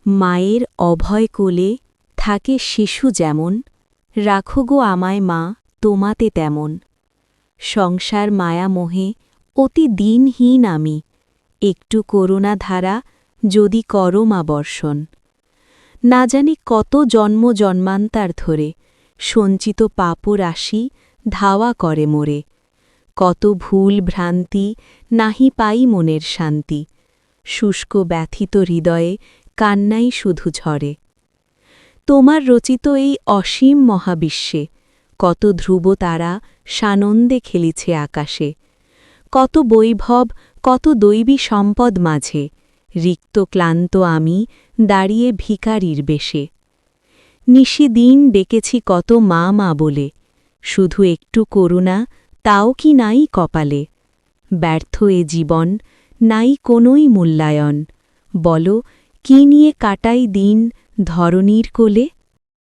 মায়ের অভয় কোলে থাকে শিশু যেমন, রাখো গো আমায় মা তোমাতে তেমন। সংসার মায়া মোহে অতি দিনহীন আমি, একটু করুণা ধারা যদি করো মা বর্ষণ। না জানি কত জন্ম জন্মান্তার ধরে সঞ্চিত পাপ রাশি ধাওয়া করে মোরে। কত ভুল ভ্রান্তি নাহি পাই মনের শান্তি, শুষ্ক ব্যথিত হৃদয়ে কান্নাই শুধু ঝরে। তোমার রচিত এই অসীম মহাবিশ্বে কত ধ্রুব তারা সানন্দে খেলিছে আকাশে। কত বৈভব কত দৈবী সম্পদ মাঝে রিক্ত ক্লান্ত আমি দাঁড়িয়ে ভিখারির বেশে। নিশিদিন ডেকেছি কত মা মা বলে, শুধু একটু করুণা তাও কি নাই কপালে। ব্যর্থ এ জীবন, নাই কোনোই মূল্যায়ন, বলো কি নিয়ে কাটাই দিন ধরণীর কোলে।